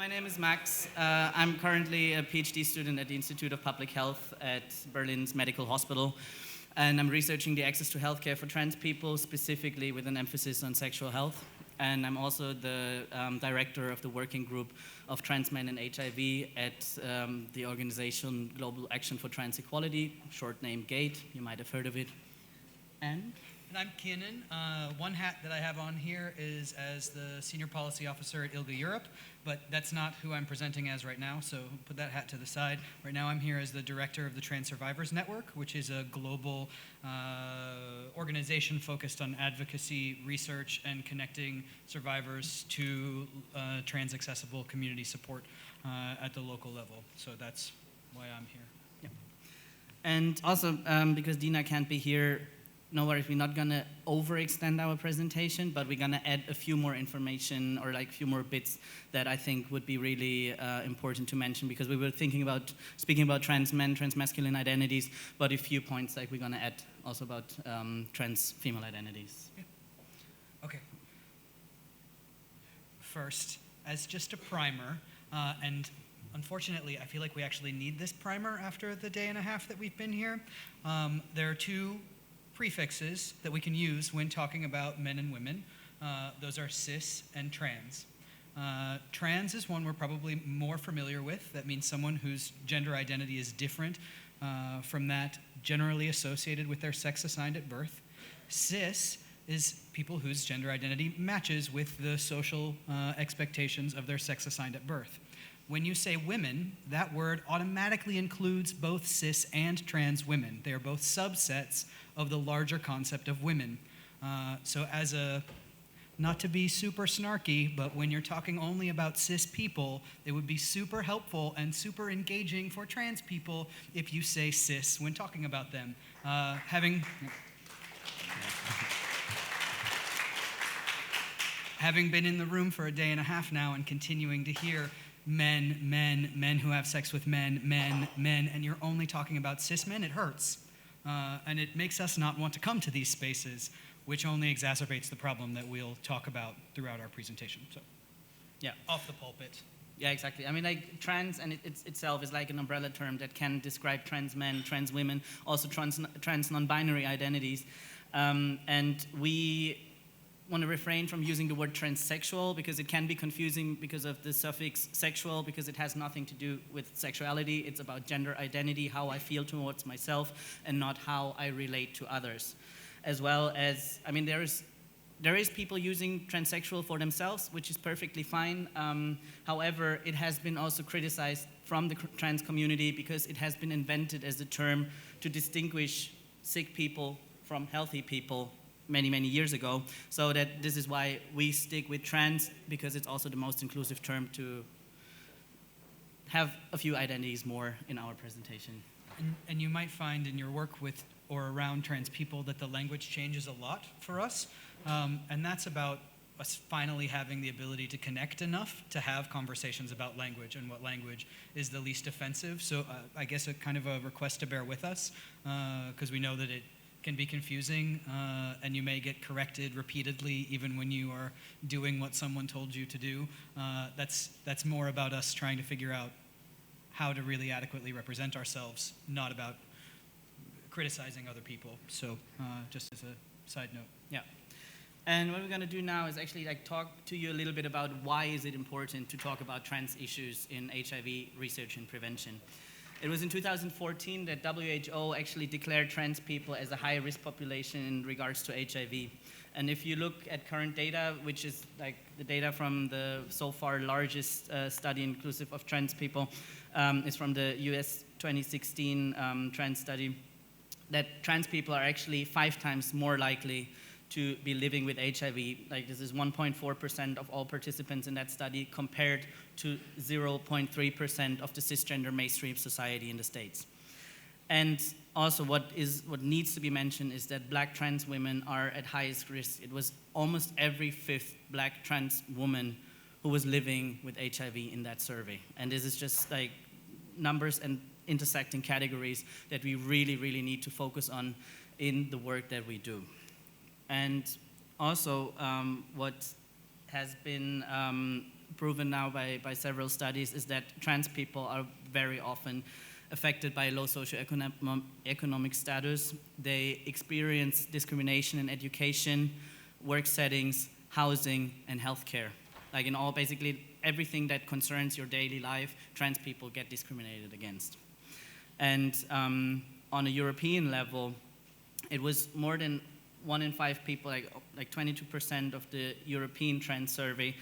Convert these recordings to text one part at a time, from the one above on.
My name is Max. I'm currently a PhD student at the Institute of Public Health at Berlin's Medical Hospital, and I'm researching the access to healthcare for trans people, specifically with an emphasis on sexual health. And I'm also the director of the working group of trans men and HIV at the organization Global Action for Trans Equality, short name GATE. You might have heard of it. And I'm Cianán. One hat that I have on here is as the Senior Policy Officer at ILGA Europe, but that's not who I'm presenting as right now, so put that hat to the side. Right now I'm here as the Director of the Trans Survivors Network, which is a global organization focused on advocacy, research, and connecting survivors to trans-accessible community support at the local level. So that's why I'm here. Yeah. And also, because Dina can't be here, no worries, we're not gonna overextend our presentation, but we're gonna add a few more information or like a few more bits that I think would be really important to mention, because we were speaking about trans men, trans masculine identities, but a few points like we're gonna add also about trans female identities. Yeah. Okay. First, as just a primer, and unfortunately, I feel like we actually need this primer after the day and a half that we've been here. There are two prefixes that we can use when talking about men and women. Those are cis and trans. Trans is one we're probably more familiar with. That means someone whose gender identity is different from that generally associated with their sex assigned at birth. Cis is people whose gender identity matches with the social expectations of their sex assigned at birth. When you say women, that word automatically includes both cis and trans women. They are both subsets of the larger concept of women. So as not to be super snarky, but when you're talking only about cis people, it would be super helpful and super engaging for trans people if you say cis when talking about them. Having been in the room for a day and a half now and continuing to hear men who have sex with men, and you're only talking about cis men, it hurts. And it makes us not want to come to these spaces, which only exacerbates the problem that we'll talk about throughout our presentation. So, yeah, off the pulpit. Yeah, exactly. I mean, like trans and itself is like an umbrella term that can describe trans men, trans women, also trans non-binary identities. And we want to refrain from using the word transsexual because it can be confusing because of the suffix sexual, because it has nothing to do with sexuality. It's about gender identity, how I feel towards myself, and not how I relate to others. As well as, I mean, there is people using transsexual for themselves, which is perfectly fine. However, it has been also criticized from the trans community because it has been invented as a term to distinguish sick people from healthy people many years ago, so that this is why we stick with trans, because it's also the most inclusive term to have a few identities more in our presentation. And you might find in your work with or around trans people that the language changes a lot for us, and that's about us finally having the ability to connect enough to have conversations about language and what language is the least offensive. So I guess a kind of a request to bear with us, because we know that it can be confusing, and you may get corrected repeatedly even when you are doing what someone told you to do. That's more about us trying to figure out how to really adequately represent ourselves, not about criticizing other people. So just as a side note. Yeah. And what we're going to do now is actually like talk to you a little bit about why is it important to talk about trans issues in HIV research and prevention. It was in 2014 that WHO actually declared trans people as a high-risk population in regards to HIV. And if you look at current data, which is like the data from the so far largest study inclusive of trans people, is from the US 2016 trans study, that trans people are actually 5 times more likely to be living with HIV. Like this is 1.4% of all participants in that study compared to 0.3% of the cisgender mainstream society in the States. And also what needs to be mentioned is that Black trans women are at highest risk. It was almost every 5th Black trans woman who was living with HIV in that survey. And this is just like numbers and intersecting categories that we really need to focus on in the work that we do. And also what has been proven now by several studies is that trans people are very often affected by low socioeconomic status. They experience discrimination in education, work settings, housing, and healthcare. Like in all, basically everything that concerns your daily life, trans people get discriminated against. And on a European level, it was more than 1 in 5 people, like 22% of the European trans survey,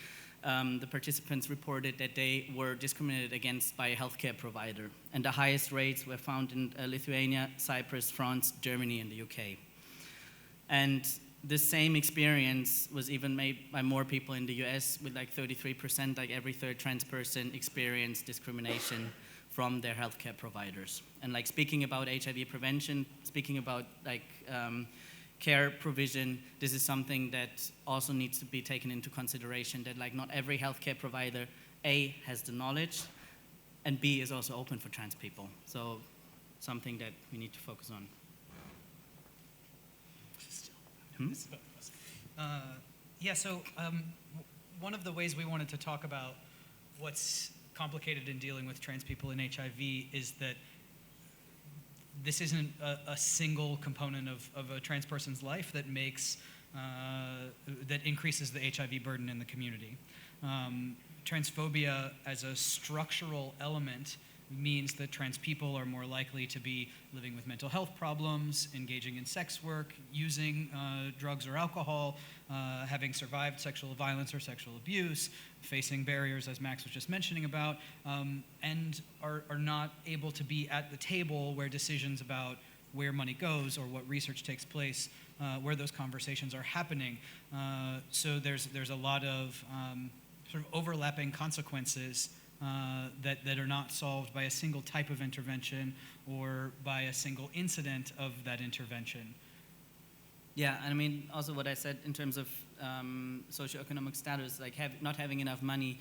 the participants reported that they were discriminated against by a healthcare provider. And the highest rates were found in Lithuania, Cyprus, France, Germany, and the UK. And the same experience was even made by more people in the US, with like 33%, like every third trans person experienced discrimination from their healthcare providers. And like speaking about HIV prevention, speaking about like care provision, this is something that also needs to be taken into consideration, that like not every healthcare provider, A, has the knowledge, and B, is also open for trans people. So something that we need to focus on. One of the ways we wanted to talk about what's complicated in dealing with trans people in HIV is that this isn't a single component of a trans person's life that makes, that increases the HIV burden in the community. Transphobia as a structural element means that trans people are more likely to be living with mental health problems, engaging in sex work, using drugs or alcohol, having survived sexual violence or sexual abuse, facing barriers, as Max was just mentioning about, and are not able to be at the table where decisions about where money goes or what research takes place, where those conversations are happening. So there's a lot of sort of overlapping consequences that are not solved by a single type of intervention or by a single incident of that intervention. Yeah, and I mean, also what I said in terms of socioeconomic status, like not having enough money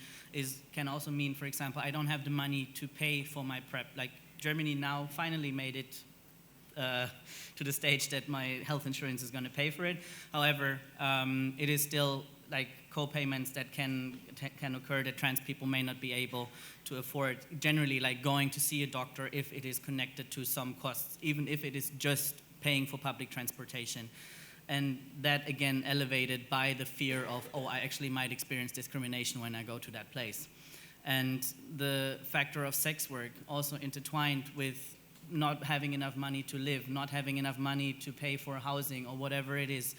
can also mean, for example, I don't have the money to pay for my PrEP. Like Germany now finally made it to the stage that my health insurance is going to pay for it. However, it is still like co-payments that can occur that trans people may not be able to afford. Generally, like going to see a doctor if it is connected to some costs, even if it is just paying for public transportation. And that, again, elevated by the fear of, oh, I actually might experience discrimination when I go to that place. And the factor of sex work also intertwined with not having enough money to live, not having enough money to pay for housing or whatever it is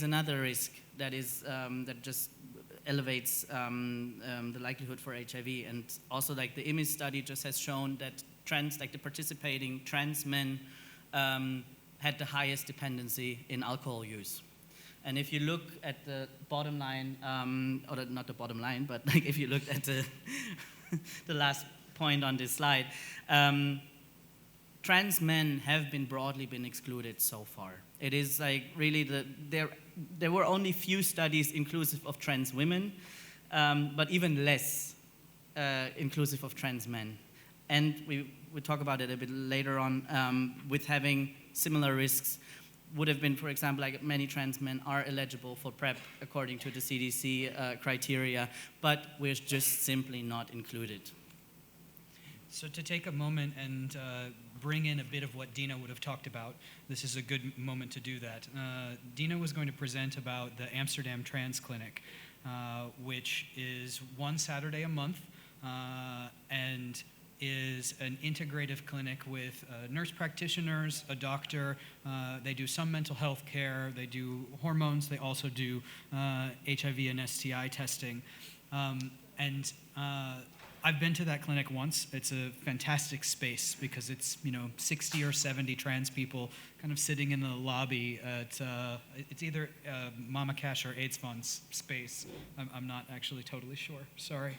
another risk that is that just elevates the likelihood for HIV. And also, like the IMIS study just has shown that the participating trans men had the highest dependency in alcohol use. And if you look at the bottom line, or not the bottom line, but like if you look at the the last point on this slide, trans men have broadly been excluded so far. It is like really there were only few studies inclusive of trans women, but even less inclusive of trans men. And we talk about it a bit later on, with having similar risks would have been, for example, like many trans men are eligible for PrEP according to the CDC criteria, but we're just simply not included. So to take a moment and bring in a bit of what Dina would have talked about, this is a good moment to do that. Dina was going to present about the Amsterdam Trans Clinic, which is one Saturday a month, and is an integrative clinic with nurse practitioners, a doctor. They do some mental health care, they do hormones, they also do HIV and STI testing. I've been to that clinic once. It's a fantastic space because it's 60 or 70 trans people kind of sitting in the lobby at it's either Mama Cash or AIDS Fund's space. I'm not actually totally sure. Sorry.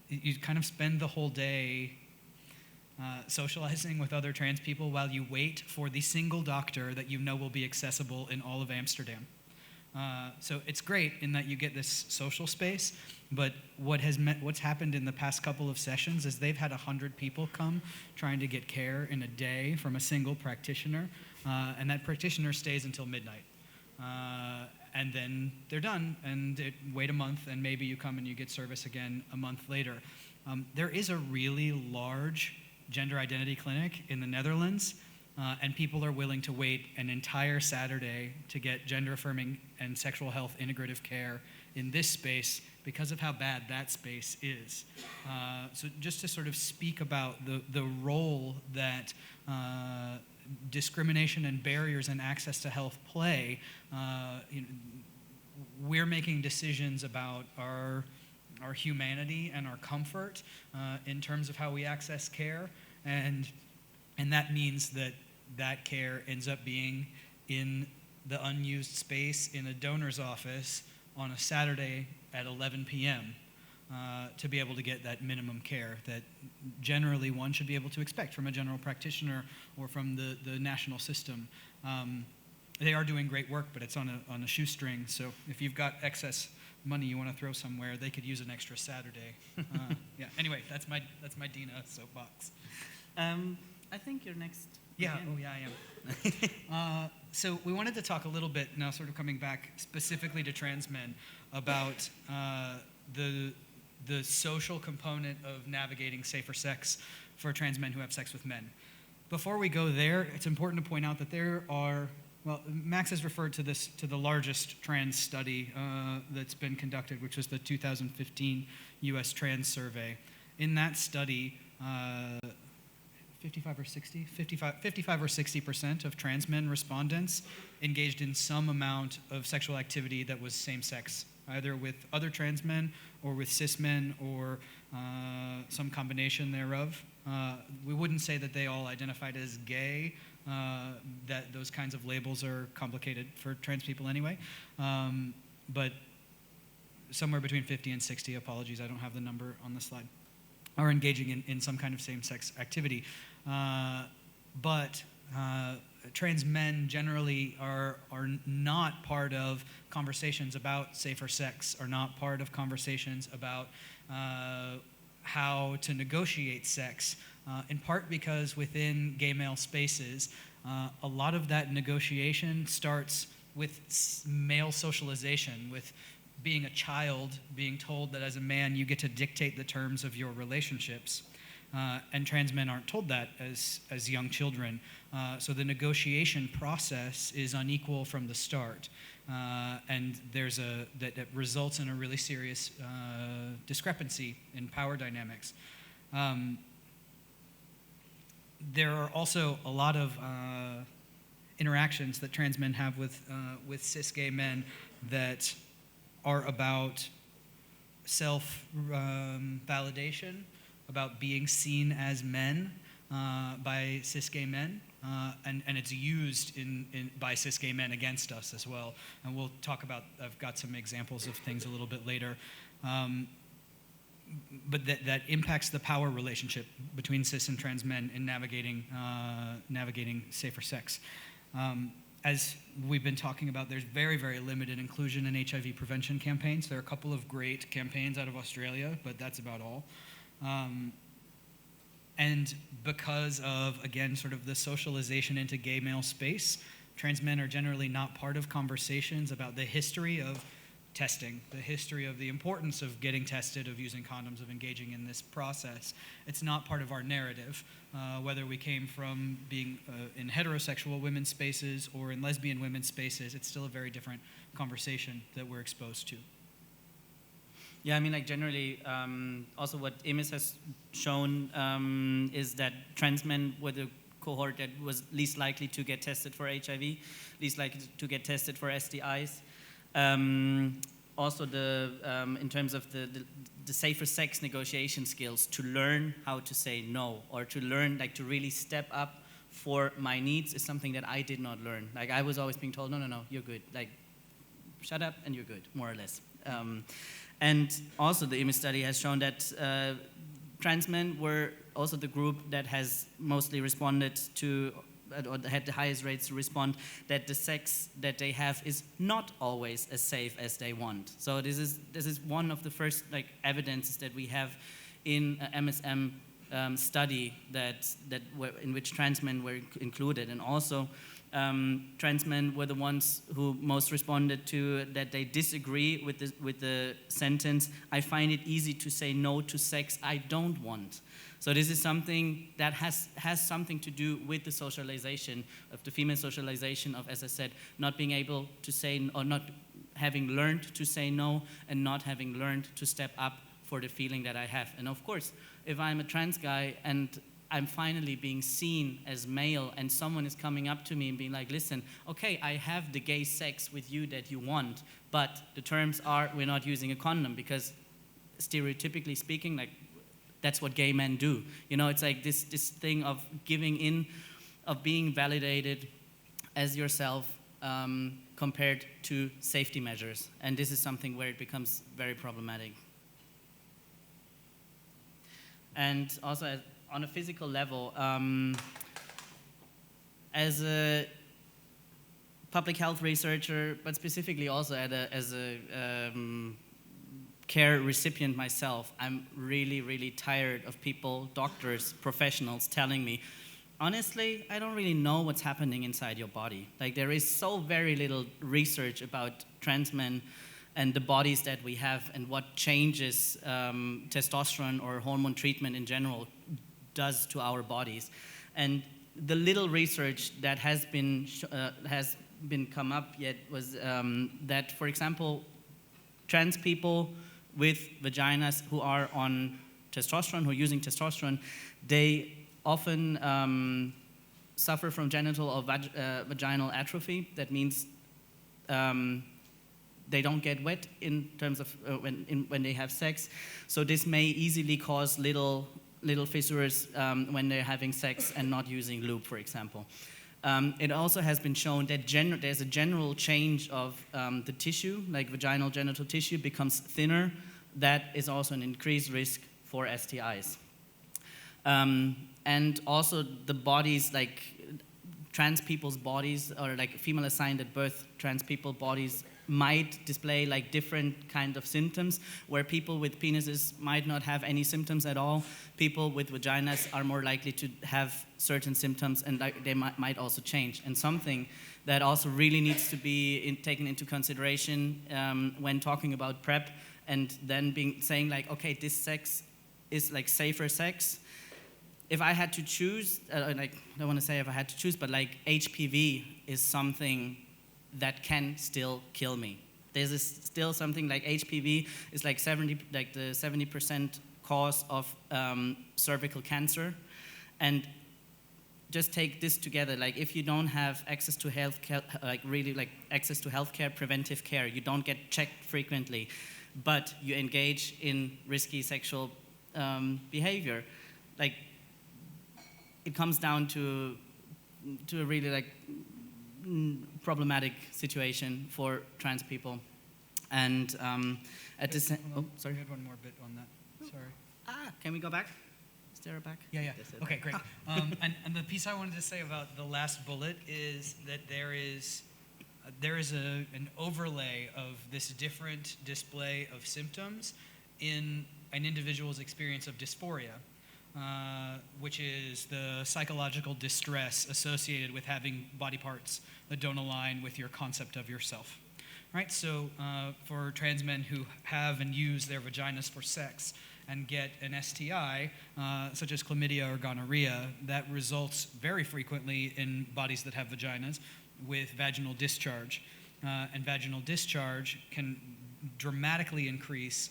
You kind of spend the whole day socializing with other trans people while you wait for the single doctor that you know will be accessible in all of Amsterdam. So it's great in that you get this social space, but what's happened in the past couple of sessions is they've had 100 people come trying to get care in a day from a single practitioner, and that practitioner stays until midnight. and then they're done, and wait a month, and maybe you come and you get service again a month later. There is a really large gender identity clinic in the Netherlands, and people are willing to wait an entire Saturday to get gender-affirming and sexual health integrative care in this space because of how bad that space is. So just to sort of speak about the role that discrimination and barriers in access to health play, we're making decisions about our humanity and our comfort in terms of how we access care, and that means that care ends up being in the unused space in a donor's office on a Saturday at 11 p.m. To be able to get that minimum care that generally one should be able to expect from a general practitioner or from the national system. They are doing great work, but it's on a shoestring, so if you've got excess money you want to throw somewhere, they could use an extra Saturday. Yeah. Anyway, that's my Dina soapbox. I think you're next. Yeah. Again. Oh, yeah, I am. So we wanted to talk a little bit now, sort of coming back specifically to trans men, about the social component of navigating safer sex for trans men who have sex with men. Before we go there, it's important to point out that there are, well, Max has referred to this, to the largest trans study that's been conducted, which was the 2015 US Trans Survey. In that study, 55 or 60% of trans men respondents engaged in some amount of sexual activity that was same-sex, either with other trans men or with cis men or some combination thereof. We wouldn't say that they all identified as gay, that those kinds of labels are complicated for trans people anyway, but somewhere between 50 and 60, apologies, I don't have the number on the slide, are engaging in some kind of same-sex activity. But trans men generally are not part of conversations about safer sex, are not part of conversations about how to negotiate sex, in part because within gay male spaces, a lot of that negotiation starts with male socialization, with being a child, being told that as a man you get to dictate the terms of your relationships. And trans men aren't told that as young children. So the negotiation process is unequal from the start. And there's that results in a really serious discrepancy in power dynamics. There are also a lot of interactions that trans men have with cis gay men that are about self-validation, about being seen as men by cis gay men, and it's used by cis gay men against us as well. And we'll talk about, I've got some examples of things a little bit later. But that impacts the power relationship between cis and trans men in navigating safer sex. As we've been talking about, there's very, very limited inclusion in HIV prevention campaigns. There are a couple of great campaigns out of Australia, but that's about all. And because of, again, sort of the socialization into gay male space, trans men are generally not part of conversations about the history of testing, the history of the importance of getting tested, of using condoms, of engaging in this process. It's not part of our narrative, whether we came from being in heterosexual women's spaces or in lesbian women's spaces. It's still a very different conversation that we're exposed to. Yeah, I mean, like generally, also what EMIS has shown is that trans men were the cohort that was least likely to get tested for HIV, least likely to get tested for STIs. Also, in terms of the safer sex negotiation skills, to learn how to say no, or to learn, like, to really step up for my needs is something that I did not learn. Like, I was always being told, no, you're good. Like, shut up and you're good, more or less. And also the EMIS study has shown that trans men were also the group that has mostly responded to, or had the highest rates to respond, that the sex that they have is not always as safe as they want. So this is one of the first, like, evidences that we have in an MSM study in which trans men were included. And also Trans men were the ones who most responded to that they disagree with the sentence, "I find it easy to say no to sex I don't want." So this is something that has something to do with the socialization of the female socialization of, as I said, not being able to say, or not having learned to say no, and not having learned to step up for the feeling that I have. And of course, if I'm a trans guy and I'm finally being seen as male and someone is coming up to me and being like, "Listen, okay, I have the gay sex with you that you want, but the terms are we're not using a condom," because stereotypically speaking, like, that's what gay men do. You know, it's like this thing of giving in, of being validated as yourself compared to safety measures. And this is something where it becomes very problematic. And also on a physical level, as a public health researcher, but specifically also as a care recipient myself, I'm really, really tired of people, doctors, professionals telling me, honestly, I don't really know what's happening inside your body. Like, there is so very little research about trans men and the bodies that we have and what changes testosterone or hormone treatment in general does to our bodies. And the little research that has been come up yet was that, for example, trans people with vaginas who are on testosterone, who are using testosterone, they often suffer from genital or vaginal atrophy. That means they don't get wet in terms of when they have sex. So this may easily cause little fissures when they're having sex and not using lube, for example. It also has been shown that there's a general change of the tissue, like vaginal genital tissue becomes thinner. That is also an increased risk for STIs. And also the bodies, like trans people's bodies, or like female assigned at birth trans people bodies might display like different kind of symptoms, where people with penises might not have any symptoms at all. People with vaginas are more likely to have certain symptoms, and they might also change. And something that also really needs to be taken into consideration when talking about PrEP, and then saying like, okay, this sex is like safer sex. If I had to choose, like, I don't want to say if I had to choose, but like HPV is something that can still kill me. There's still something like HPV is like the 70% cause of cervical cancer. And just take this together, like if you don't have access to healthcare, access to healthcare, preventive care, you don't get checked frequently, but you engage in risky sexual behavior, like it comes down to a really like problematic situation for trans people. And at the same, oh, sorry. I had one more bit on that. Sorry. Can we go back? Is there a back? Yeah. Okay, great. And the piece I wanted to say about the last bullet is that there is an overlay of this different display of symptoms in an individual's experience of dysphoria, which is the psychological distress associated with having body parts that don't align with your concept of yourself. Right? So for trans men who have and use their vaginas for sex and get an STI, such as chlamydia or gonorrhea, that results very frequently in bodies that have vaginas with vaginal discharge. And vaginal discharge can dramatically increase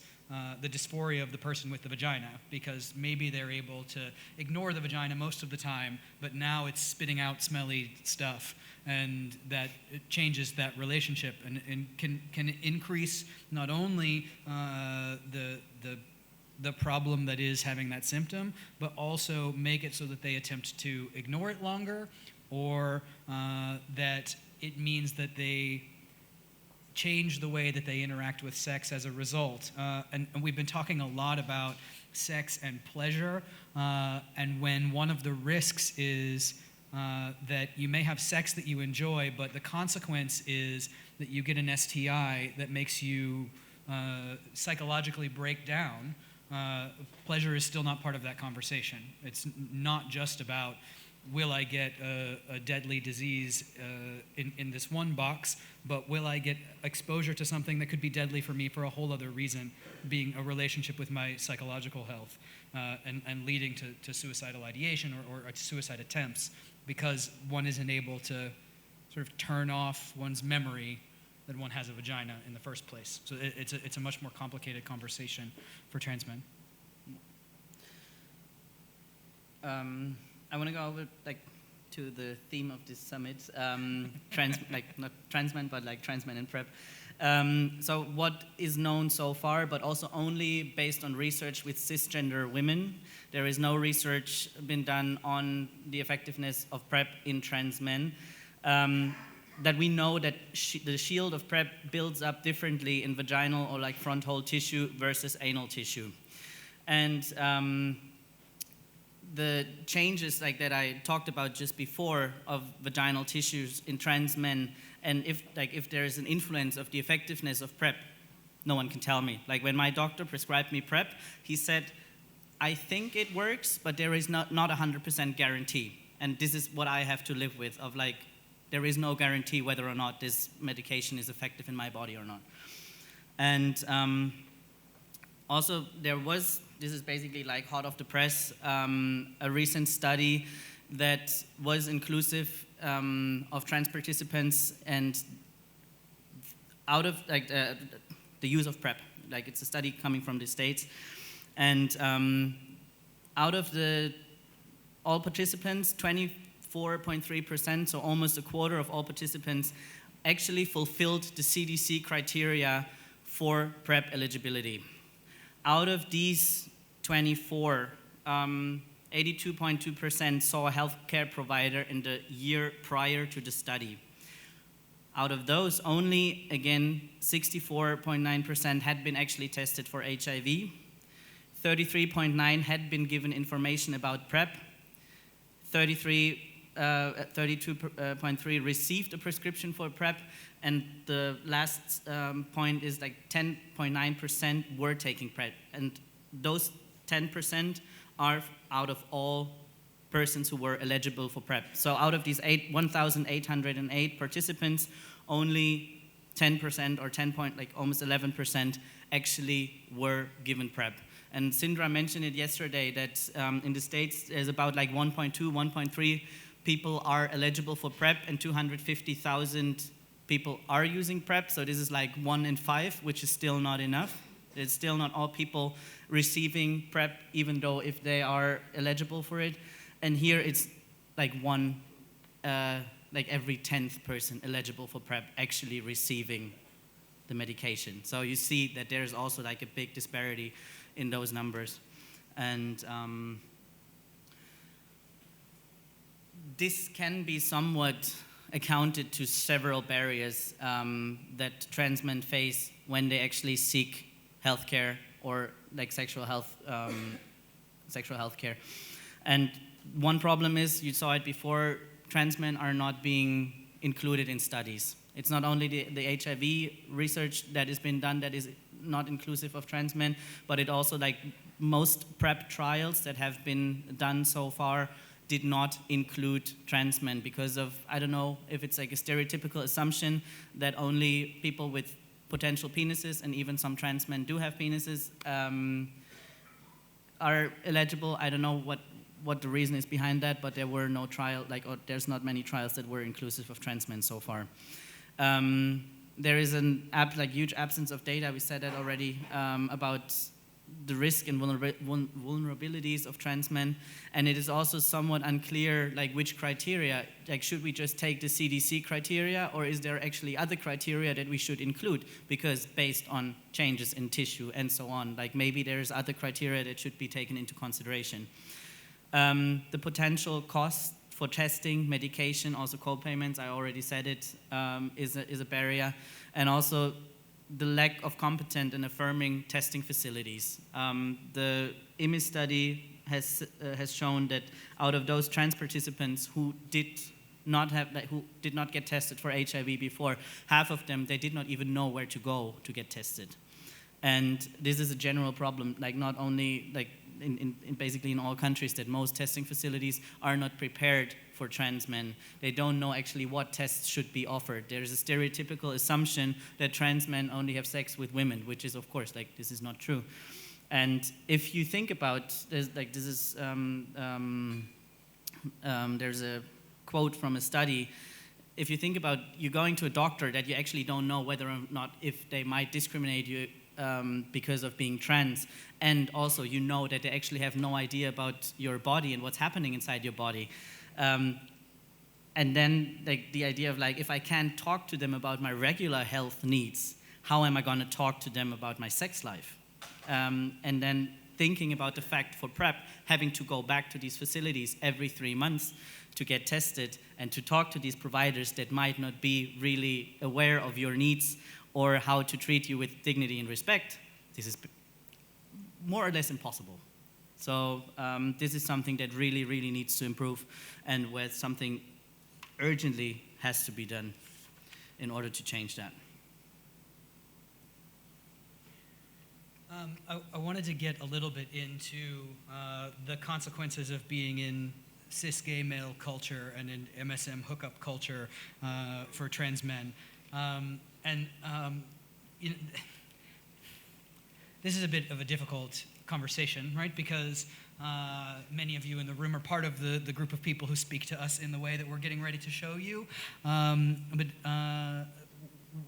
the dysphoria of the person with the vagina, because maybe they're able to ignore the vagina most of the time, but now it's spitting out smelly stuff, and that it changes that relationship and can increase not only the problem that is having that symptom, but also make it so that they attempt to ignore it longer, or that it means that they change the way that they interact with sex as a result. And we've been talking a lot about sex and pleasure, and when one of the risks is that you may have sex that you enjoy, but the consequence is that you get an STI that makes you psychologically break down, pleasure is still not part of that conversation. It's not just about will I get a deadly disease in this one box, but will I get exposure to something that could be deadly for me for a whole other reason, being a relationship with my psychological health, and leading to suicidal ideation or suicide attempts, because one isn't able to sort of turn off one's memory that one has a vagina in the first place. So it's a much more complicated conversation for trans men. I want to go over to the theme of this summit, not trans men, but trans men in PrEP. So what is known so far, but also only based on research with cisgender women. There is no research been done on the effectiveness of PrEP in trans men. That we know that the shield of PrEP builds up differently in vaginal or front hole tissue versus anal tissue. And the changes that I talked about just before of vaginal tissues in trans men, and if there is an influence of the effectiveness of PrEP, no one can tell me. When my doctor prescribed me PrEP, he said, I think it works, but there is not 100% guarantee. And this is what I have to live with, of there is no guarantee whether or not this medication is effective in my body or not. And also there was, this is basically hot off the press, a recent study that was inclusive of trans participants and out of the use of PrEP. It's a study coming from the States. And out of all participants, 24.3%, so almost a quarter of all participants, actually fulfilled the CDC criteria for PrEP eligibility. Out of these 24, 82.2% saw a healthcare provider in the year prior to the study. Out of those, only, again, 64.9% had been actually tested for HIV. 33.9% had been given information about PrEP. 32.3% received a prescription for PrEP, and the last point is 10.9% were taking PrEP, and those 10% are out of all persons who were eligible for PrEP. So out of these 1,808 participants, only 10% or almost 11% actually were given PrEP. And Sindra mentioned it yesterday that in the States there's about 1.2, 1.3 people are eligible for PrEP, and 250,000 people are using PrEP. So this is 1 in 5, which is still not enough. It's still not all people receiving PrEP, even though if they are eligible for it. And here it's one, every 10th person eligible for PrEP actually receiving the medication. So you see that there's also a big disparity in those numbers. And this can be somewhat accounted to several barriers that trans men face when they actually seek healthcare or sexual health care. And one problem is, you saw it before, trans men are not being included in studies. It's not only the HIV research that has been done that is not inclusive of trans men, but it also most PrEP trials that have been done so far did not include trans men because of, I don't know if it's a stereotypical assumption that only people with potential penises, and even some trans men do have penises, are eligible. I don't know what the reason is behind that, but there were no trial, or there's not many trials that were inclusive of trans men so far. There is huge absence of data, we said that already, about the risk and vulnerabilities of trans men, and it is also somewhat unclear which criteria, should we just take the CDC criteria, or is there actually other criteria that we should include, because based on changes in tissue and so on, maybe there's other criteria that should be taken into consideration. The potential cost for testing, medication, also co-payments, I already said it, is a barrier, and also the lack of competent and affirming testing facilities. The IMIS study has shown that out of those trans participants who did not get tested for HIV before, half of them, they did not even know where to go to get tested. And this is a general problem, not only basically in all countries, that most testing facilities are not prepared for trans men. They don't know actually what tests should be offered. There's a stereotypical assumption that trans men only have sex with women, which is, of course, like, this is not true. And if you think about, there's a quote from a study. If you think about you going to a doctor that you actually don't know whether or not if they might discriminate you because of being trans, and also you know that they actually have no idea about your body and what's happening inside your body. And then the idea of, like, if I can't talk to them about my regular health needs, how am I going to talk to them about my sex life? And then thinking about the fact for PrEP, having to go back to these facilities every 3 months to get tested and to talk to these providers that might not be really aware of your needs or how to treat you with dignity and respect, this is more or less impossible. So this is something that really, really needs to improve, and where something urgently has to be done in order to change that. I wanted to get a little bit into the consequences of being in cis gay male culture and in MSM hookup culture for trans men. This is a bit of a difficult conversation, right? Because many of you in the room are part of the group of people who speak to us in the way that we're getting ready to show you. But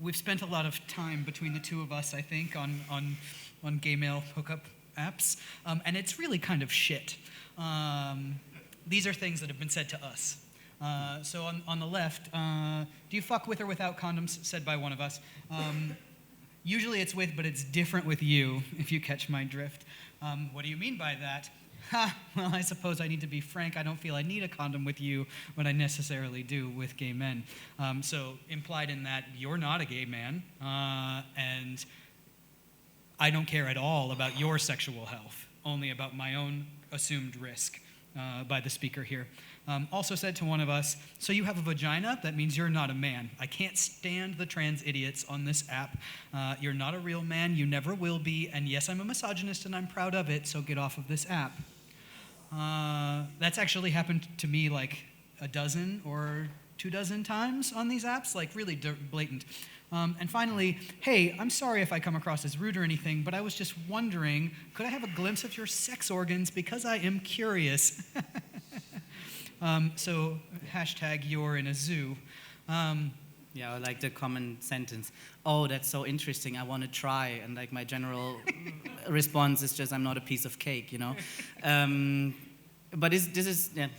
we've spent a lot of time between the two of us, I think, on gay male hookup apps, and it's really kind of shit. These are things that have been said to us. So on the left, do you fuck with or without condoms, said by one of us. Usually it's with, but it's different with you, if you catch my drift. What do you mean by that? Well, I suppose I need to be frank. I don't feel I need a condom with you, but I necessarily do with gay men. So implied in that, you're not a gay man, and I don't care at all about your sexual health, only about my own assumed risk by the speaker here. Also said to one of us, so you have a vagina? That means you're not a man. I can't stand the trans idiots on this app. You're not a real man, you never will be, and yes, I'm a misogynist and I'm proud of it, so get off of this app. That's actually happened to me like a dozen or 24 times on these apps, like really blatant. And finally, hey, I'm sorry if I come across as rude or anything, but I was just wondering, could I have a glimpse of your sex organs because I am curious? So hashtag you're in a zoo. Yeah, or like the common sentence, oh, that's so interesting, I want to try. And like my general response is just, I'm not a piece of cake, you know? But this is, yeah.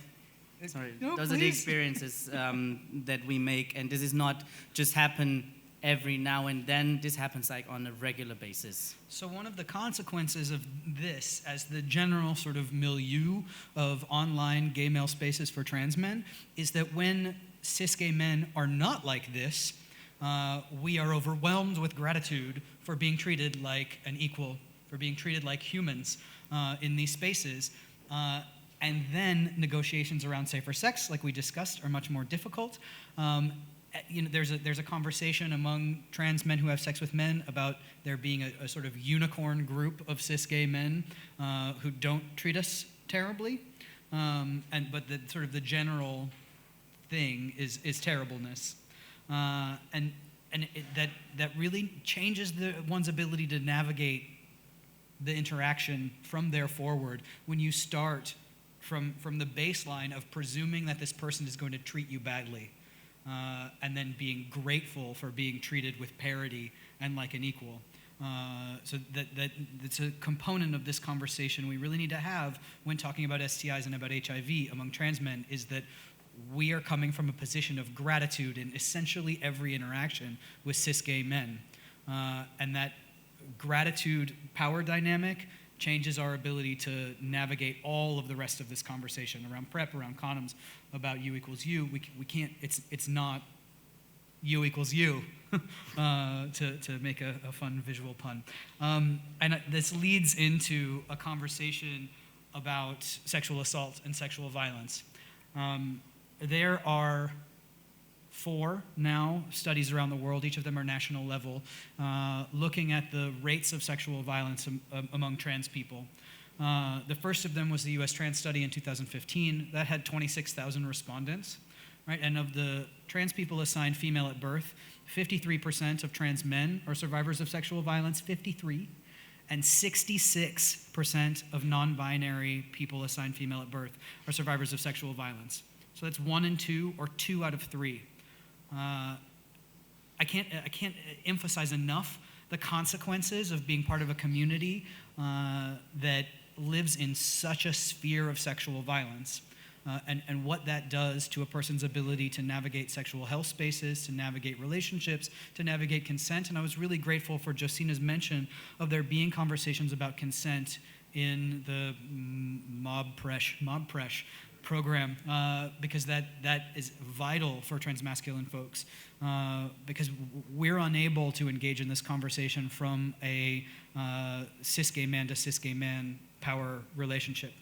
Sorry, no, those please. are the experiences that we make, and this is not just happen every now and then, this happens like on a regular basis. So one of the consequences of this, as the general sort of milieu of online gay male spaces for trans men, is that when cis gay men are not like this, we are overwhelmed with gratitude for being treated like an equal, for being treated like humans in these spaces. And then negotiations around safer sex, like we discussed, are much more difficult. You know, there's a conversation among trans men who have sex with men about there being a sort of unicorn group of cis gay men who don't treat us terribly, but the general thing is terribleness, and that really changes one's ability to navigate the interaction from there forward when you start from the baseline of presuming that this person is going to treat you badly. And then being grateful for being treated with parity and like an equal. So that's a component of this conversation we really need to have when talking about STIs and about HIV among trans men, is that we are coming from a position of gratitude in essentially every interaction with cis gay men. And that gratitude power dynamic changes our ability to navigate all of the rest of this conversation around PrEP, around condoms, about you equals you. We can't, it's not you equals you, to make a fun visual pun. And this leads into a conversation about sexual assault and sexual violence. There are 4 now studies around the world, each of them are national level, looking at the rates of sexual violence among trans people. The first of them was the US trans study in 2015. That had 26,000 respondents, right? And of the trans people assigned female at birth, 53% of trans men are survivors of sexual violence, 53, and 66% of non-binary people assigned female at birth are survivors of sexual violence. So that's 1 in 2 or 2 out of 3. I can't emphasize enough the consequences of being part of a community that lives in such a sphere of sexual violence, and what that does to a person's ability to navigate sexual health spaces, to navigate relationships, to navigate consent. And I was really grateful for Josina's mention of there being conversations about consent in the MobPresh program, because that is vital for transmasculine folks, because we're unable to engage in this conversation from a cis gay man to cis gay man power relationship.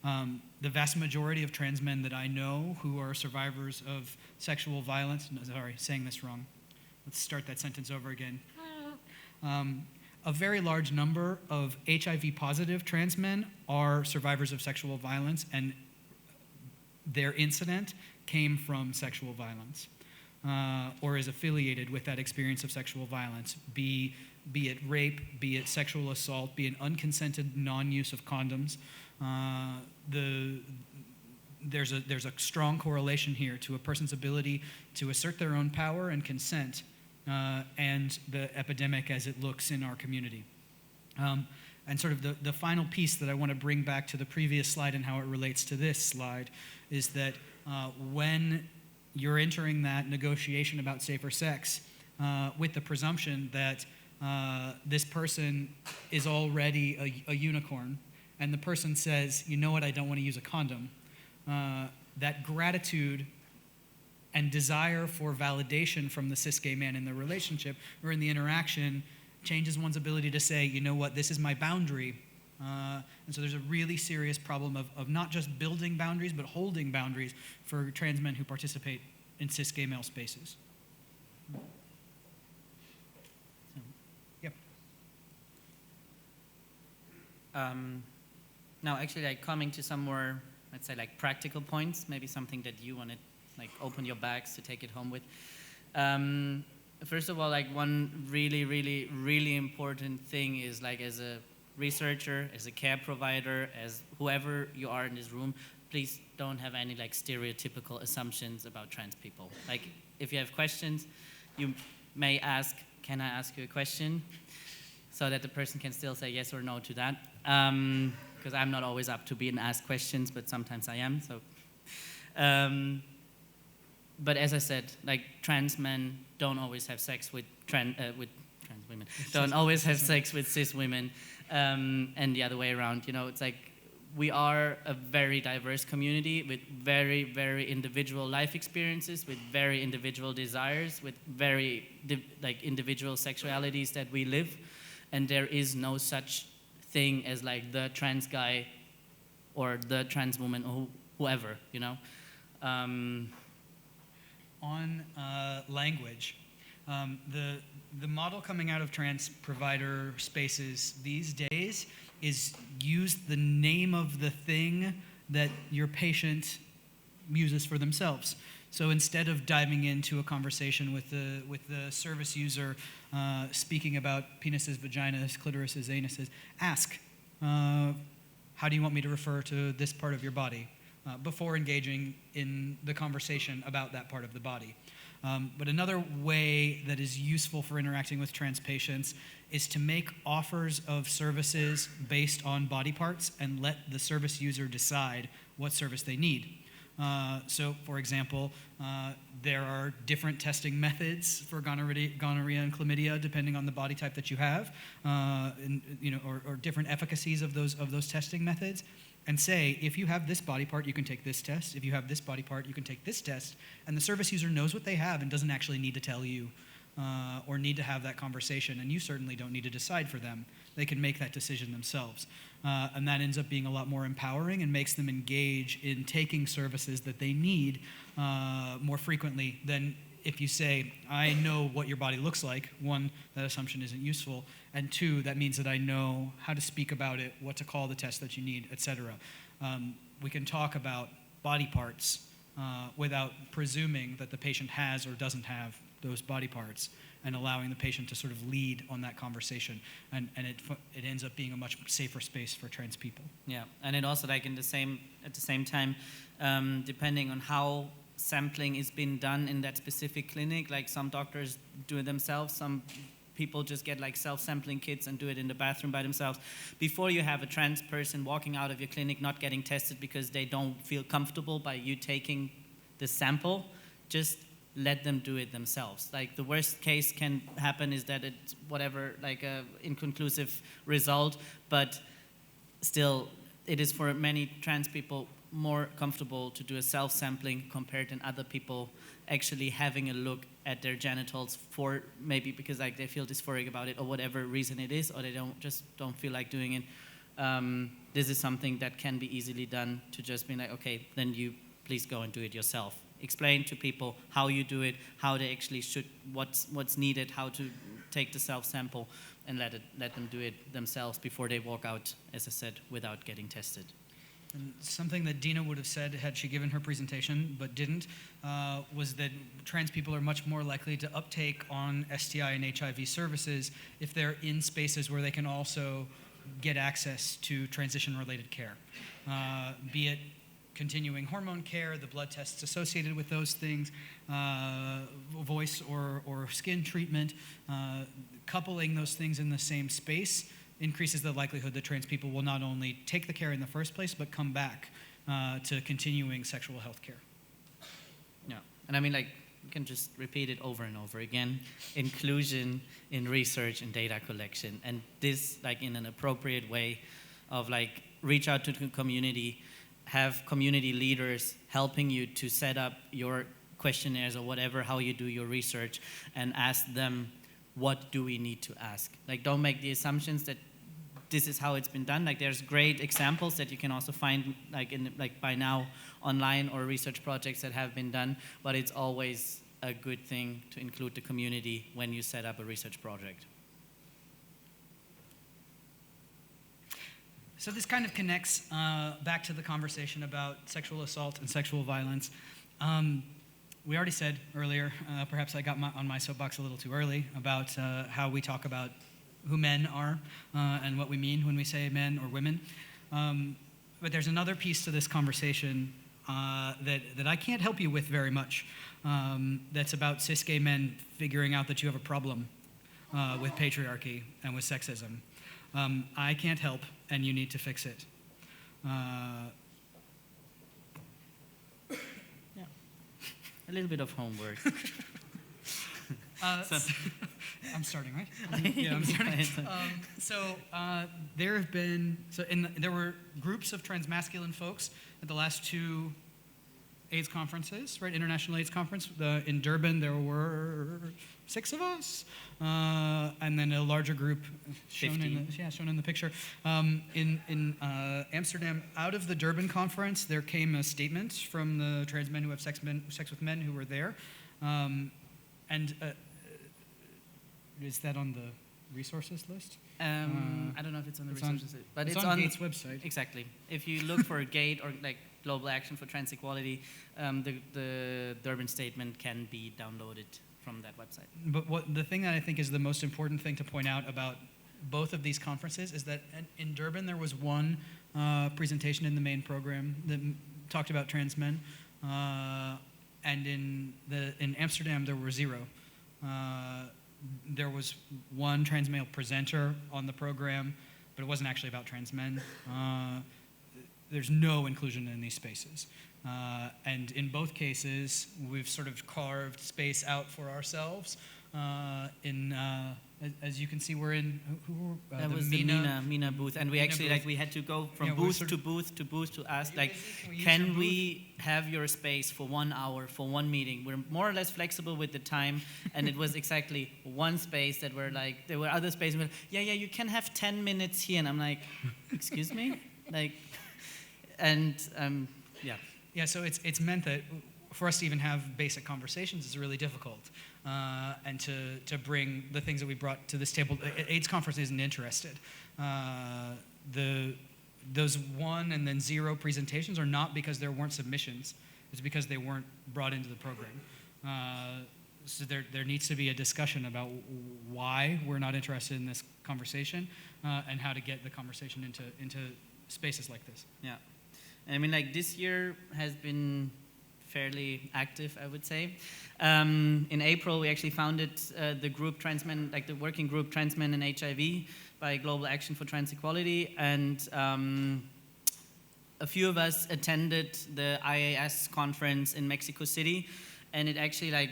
The vast majority of trans men that I know who are survivors of sexual violence, sorry, saying this wrong. Let's start that sentence over again. A very large number of HIV positive trans men are survivors of sexual violence, and their incident came from sexual violence, or is affiliated with that experience of sexual violence, be it rape, be it sexual assault, be it unconsented non-use of condoms. There's a strong correlation here to a person's ability to assert their own power and consent, and the epidemic as it looks in our community. And sort of the final piece that I want to bring back to the previous slide and how it relates to this slide is that when you're entering that negotiation about safer sex with the presumption that this person is already a unicorn, and the person says, you know what, I don't want to use a condom, that gratitude and desire for validation from the cis gay man in the relationship or in the interaction changes one's ability to say, you know what, this is my boundary. And so there's a really serious problem of not just building boundaries, but holding boundaries for trans men who participate in cis gay male spaces. Yep. Now, actually, like coming to some more, let's say, like practical points, maybe something that you want to like open your bags to take it home with. First of all, like one really, really, really important thing is like as a researcher, as a care provider, as whoever you are in this room, please don't have any like stereotypical assumptions about trans people. Like if you have questions, you may ask, can I ask you a question? So that the person can still say yes or no to that. Because I'm not always up to being asked questions, but sometimes I am. So, but as I said, like trans men don't always have sex with trans women. Don't always have sex with cis women, and the other way around. You know, it's like we are a very diverse community with very, very individual life experiences, with very individual desires, with very like individual sexualities that we live, and there is no such thing as like the trans guy or the trans woman or whoever, you know. On language, the model coming out of trans provider spaces these days is use the name of the thing that your patient uses for themselves. So instead of diving into a conversation with the service user speaking about penises, vaginas, clitorises, anuses, ask, how do you want me to refer to this part of your body? Before engaging in the conversation about that part of the body. But another way that is useful for interacting with trans patients is to make offers of services based on body parts and let the service user decide what service they need. So, for example, there are different testing methods for gonorrhea and chlamydia depending on the body type that you have, or different efficacies of those testing methods. And say, if you have this body part, you can take this test. If you have this body part, you can take this test. And the service user knows what they have and doesn't actually need to tell you or need to have that conversation. And you certainly don't need to decide for them. They can make that decision themselves. And that ends up being a lot more empowering and makes them engage in taking services that they need more frequently than if you say, I know what your body looks like, one, that assumption isn't useful, and two, that means that I know how to speak about it, what to call the test that you need, etc. We can talk about body parts without presuming that the patient has or doesn't have those body parts, and allowing the patient to sort of lead on that conversation. And it ends up being a much safer space for trans people. Yeah, and it also, like, at the same time, depending on how sampling is being done in that specific clinic, like some doctors do it themselves, some people just get like self-sampling kits and do it in the bathroom by themselves. Before you have a trans person walking out of your clinic not getting tested because they don't feel comfortable by you taking the sample, just let them do it themselves. Like, the worst case can happen is that it's whatever, like a inconclusive result, but still it is for many trans people more comfortable to do a self-sampling compared than other people actually having a look at their genitals, for maybe because like they feel dysphoric about it or whatever reason it is, or they don't feel like doing it. This is something that can be easily done, to just be like, okay, then you please go and do it yourself. Explain to people how you do it, how they actually should, what's needed, how to take the self-sample, and let them do it themselves before they walk out, as I said, without getting tested. And something that Dina would have said had she given her presentation, but didn't, was that trans people are much more likely to uptake on STI and HIV services if they're in spaces where they can also get access to transition-related care, be it continuing hormone care, the blood tests associated with those things, voice or skin treatment. Coupling those things in the same space increases the likelihood that trans people will not only take the care in the first place, but come back to continuing sexual health care. Yeah, and I mean, like, you can just repeat it over and over again. Inclusion in research and data collection, and this, like, in an appropriate way of, like, reach out to the community, have community leaders helping you to set up your questionnaires or whatever, how you do your research, and ask them, what do we need to ask? Like, don't make the assumptions that this is how it's been done. Like, there's great examples that you can also find, like, by now online, or research projects that have been done, but it's always a good thing to include the community when you set up a research project. So this kind of connects back to the conversation about sexual assault and sexual violence. We already said earlier, perhaps I got on my soapbox a little too early, about how we talk about who men are and what we mean when we say men or women. But there's another piece to this conversation that I can't help you with very much, that's about cis gay men figuring out that you have a problem with patriarchy and with sexism. I can't help, and you need to fix it. Yeah, a little bit of homework. I'm starting, right? Yeah, I'm starting. There have been, there were groups of transmasculine folks at the last two AIDS conferences, right? International AIDS Conference. In Durban, there were 6 of us, and then a larger group shown in the picture. In Amsterdam, out of the Durban conference, there came a statement from the trans men who have sex with men who were there, and is that on the resources list? I don't know if it's on the resources list, but it's on GATE's website. Exactly. If you look for GATE or like Global Action for Trans Equality, the Durban statement can be downloaded from that website. But the thing that I think is the most important thing to point out about both of these conferences is that in Durban there was one presentation in the main program that talked about trans men, and in Amsterdam there were 0. There was one trans male presenter on the program, but it wasn't actually about trans men. There's no inclusion in these spaces. And in both cases, we've sort of carved space out for ourselves. As you can see, we're in, that was the Mina booth, and we actually, like, we had to go from booth to booth to booth to ask, like, can we have your space for 1 hour, for one meeting? We're more or less flexible with the time, and it was exactly one space that were like, there were other spaces, yeah, you can have 10 minutes here, and I'm like, excuse me? Like, and, yeah. Yeah, so it's meant that for us to even have basic conversations is really difficult. And to bring the things that we brought to this table, AIDS conference isn't interested. Those 1 and then 0 presentations are not because there weren't submissions, it's because they weren't brought into the program. So there needs to be a discussion about why we're not interested in this conversation and how to get the conversation into spaces like this. Yeah. I mean, like, this year has been fairly active, I would say. In April, we actually founded the group Trans Men, like the working group Trans Men and HIV by Global Action for Trans Equality, and a few of us attended the IAS conference in Mexico City, and it actually, like,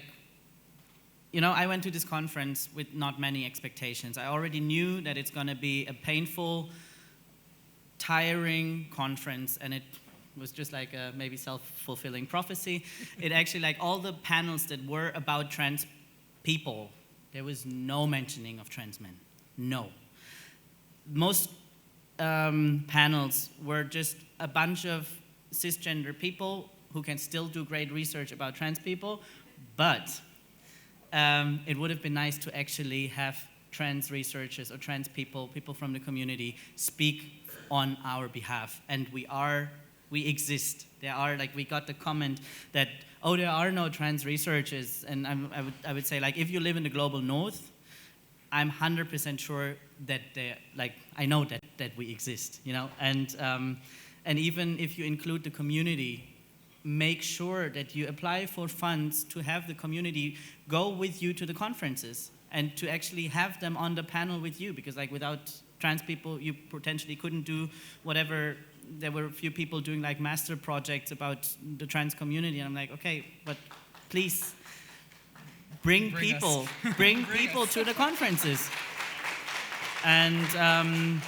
you know, I went to this conference with not many expectations. I already knew that it's going to be a painful, tiring conference, and it was just like a maybe self-fulfilling prophecy. It actually, like, all the panels that were about trans people, there was no mentioning of trans men. No. Most panels were just a bunch of cisgender people who can still do great research about trans people, but it would have been nice to actually have trans researchers or trans people, people from the community, speak on our behalf. And we exist. There are, like, we got the comment that, oh, there are no trans researchers. And I would say, like, if you live in the global north, I'm 100% sure that I know that we exist, you know? And even if you include the community, make sure that you apply for funds to have the community go with you to the conferences and to actually have them on the panel with you, because, like, without trans people, you potentially couldn't do whatever. There were a few people doing, like, master projects about the trans community, and I'm like, okay, but please bring people to the conferences. And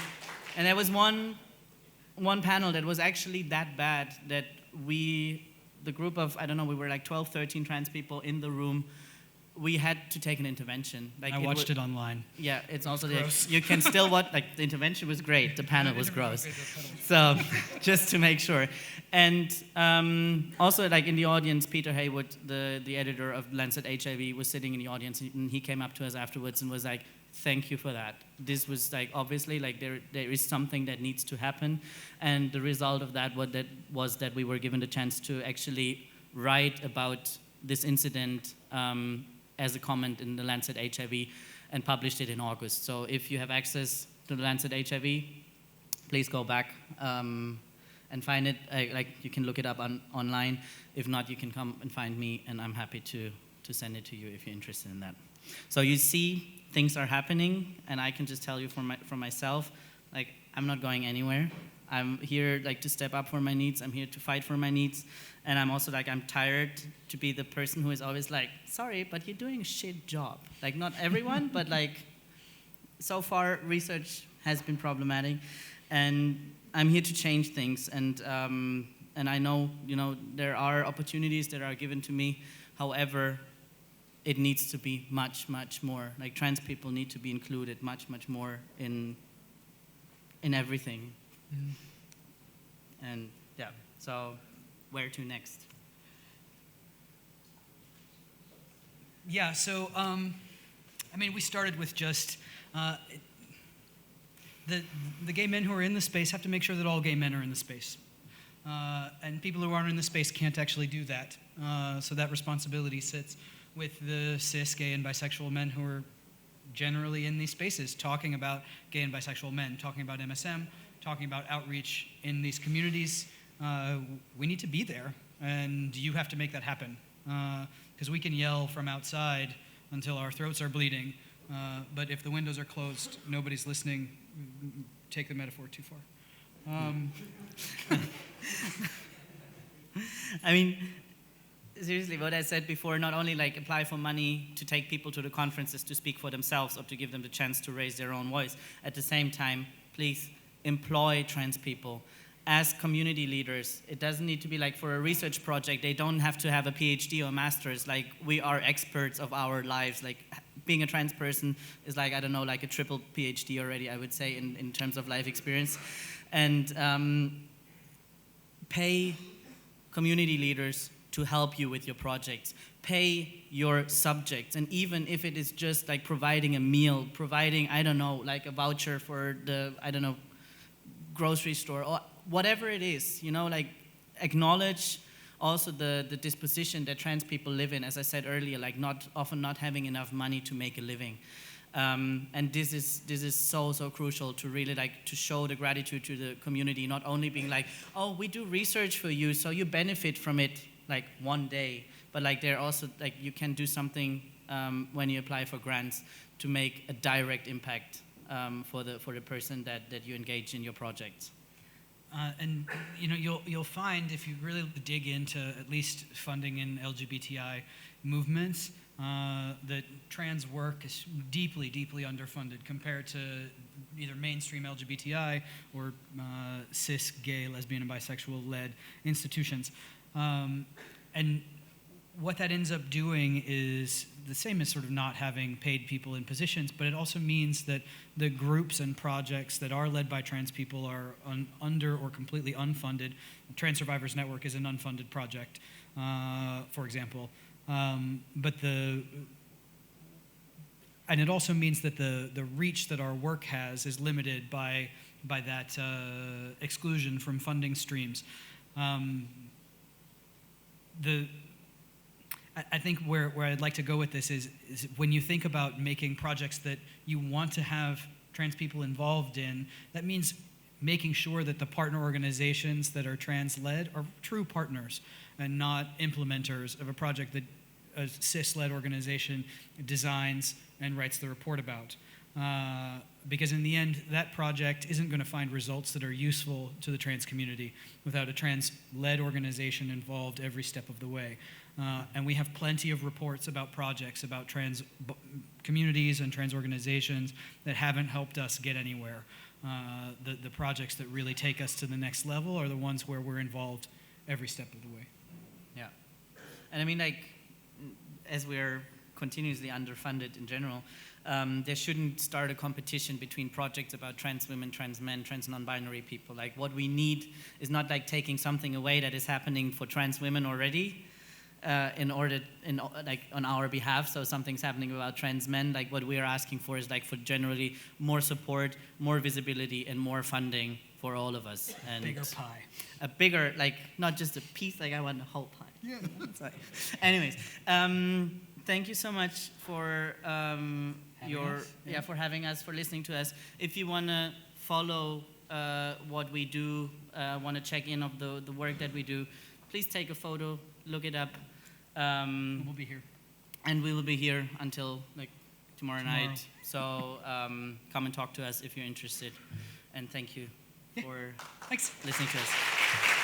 there was one panel that was actually that bad that the group of, I don't know, we were like 12, 13 trans people in the room. We had to take an intervention. Like, I watched it online. Yeah, it's also gross. you can still watch. Like, the intervention was great. The panel was gross. So just to make sure. And also, like, in the audience, Peter Haywood, the editor of Lancet HIV, was sitting in the audience, and he came up to us afterwards and was like, "Thank you for that. This was, like, obviously, like, there is something that needs to happen." And the result of that was that we were given the chance to actually write about this incident as a comment in the Lancet HIV and published it in August. So if you have access to the Lancet HIV, please go back and find it. Like, you can look it up online. If not, you can come and find me, and I'm happy to send it to you if you're interested in that. So you see, things are happening, and I can just tell you for myself, like, I'm not going anywhere. I'm here, like, to step up for my needs. I'm here to fight for my needs. And I'm also, like, I'm tired to be the person who is always like, sorry, but you're doing a shit job. Like, not everyone, but, like, so far research has been problematic. And I'm here to change things. And I know, you know, there are opportunities that are given to me. However, it needs to be much, much more. Like, trans people need to be included much, much more in everything. Mm. And yeah, so where to next? Yeah, so I mean, we started with just the gay men who are in the space have to make sure that all gay men are in the space. And people who aren't in the space can't actually do that. So that responsibility sits with the cis, gay, and bisexual men who are generally in these spaces, talking about gay and bisexual men, talking about MSM, talking about outreach in these communities. We need to be there, and you have to make that happen. Because we can yell from outside until our throats are bleeding, but if the windows are closed, nobody's listening. Take the metaphor too far. I mean, seriously, what I said before, not only, like, apply for money to take people to the conferences to speak for themselves or to give them the chance to raise their own voice. At the same time, please employ trans people as community leaders. It doesn't need to be, like, for a research project. They don't have to have a PhD or a master's. Like, we are experts of our lives. Like, being a trans person is, like, I don't know, like a triple PhD already, I would say, in terms of life experience. And pay community leaders to help you with your projects. Pay your subjects, and even if it is just like providing a meal, providing, I don't know, like a voucher for the, I don't know, grocery store, or whatever it is, you know, like acknowledge also the disposition that trans people live in, as I said earlier, like often not having enough money to make a living. And this is so crucial to really like to show the gratitude to the community, not only being like, oh, we do research for you, so you benefit from it like one day, but like they're also like you can do something when you apply for grants to make a direct impact for the person that you engage in your projects. And you know, you'll find if you really dig into at least funding in LGBTI movements, that trans work is deeply underfunded compared to either mainstream LGBTI or cis, gay, lesbian, and bisexual-led institutions. And what that ends up doing is the same as sort of not having paid people in positions, but it also means that the groups and projects that are led by trans people are under or completely unfunded. Trans Survivors Network is an unfunded project, for example. And it also means that the reach that our work has is limited by that exclusion from funding streams. I think where I'd like to go with this is when you think about making projects that you want to have trans people involved in, that means making sure that the partner organizations that are trans-led are true partners and not implementers of a project that a cis-led organization designs and writes the report about. Because in the end, that project isn't going to find results that are useful to the trans community without a trans-led organization involved every step of the way. And we have plenty of reports about projects, about trans communities and trans organizations that haven't helped us get anywhere. The projects that really take us to the next level are the ones where we're involved every step of the way. Yeah. And I mean, like, as we're continuously underfunded in general, there shouldn't start a competition between projects about trans women, trans men, trans non-binary people. Like, what we need is not like taking something away that is happening for trans women already, like on our behalf. So something's happening about trans men. Like, what we are asking for is like for generally more support, more visibility, and more funding for all of us. And bigger pie. A bigger, like, not just a piece. Like, I want the whole pie. Yeah. Sorry. Anyways, thank you so much for for having us, for listening to us. If you want to follow what we do, want to check in of the work that we do, please take a photo, look it up. We'll be here. And we will be here until like tomorrow night. So come and talk to us if you're interested. And thank you for Thanks. listening to us.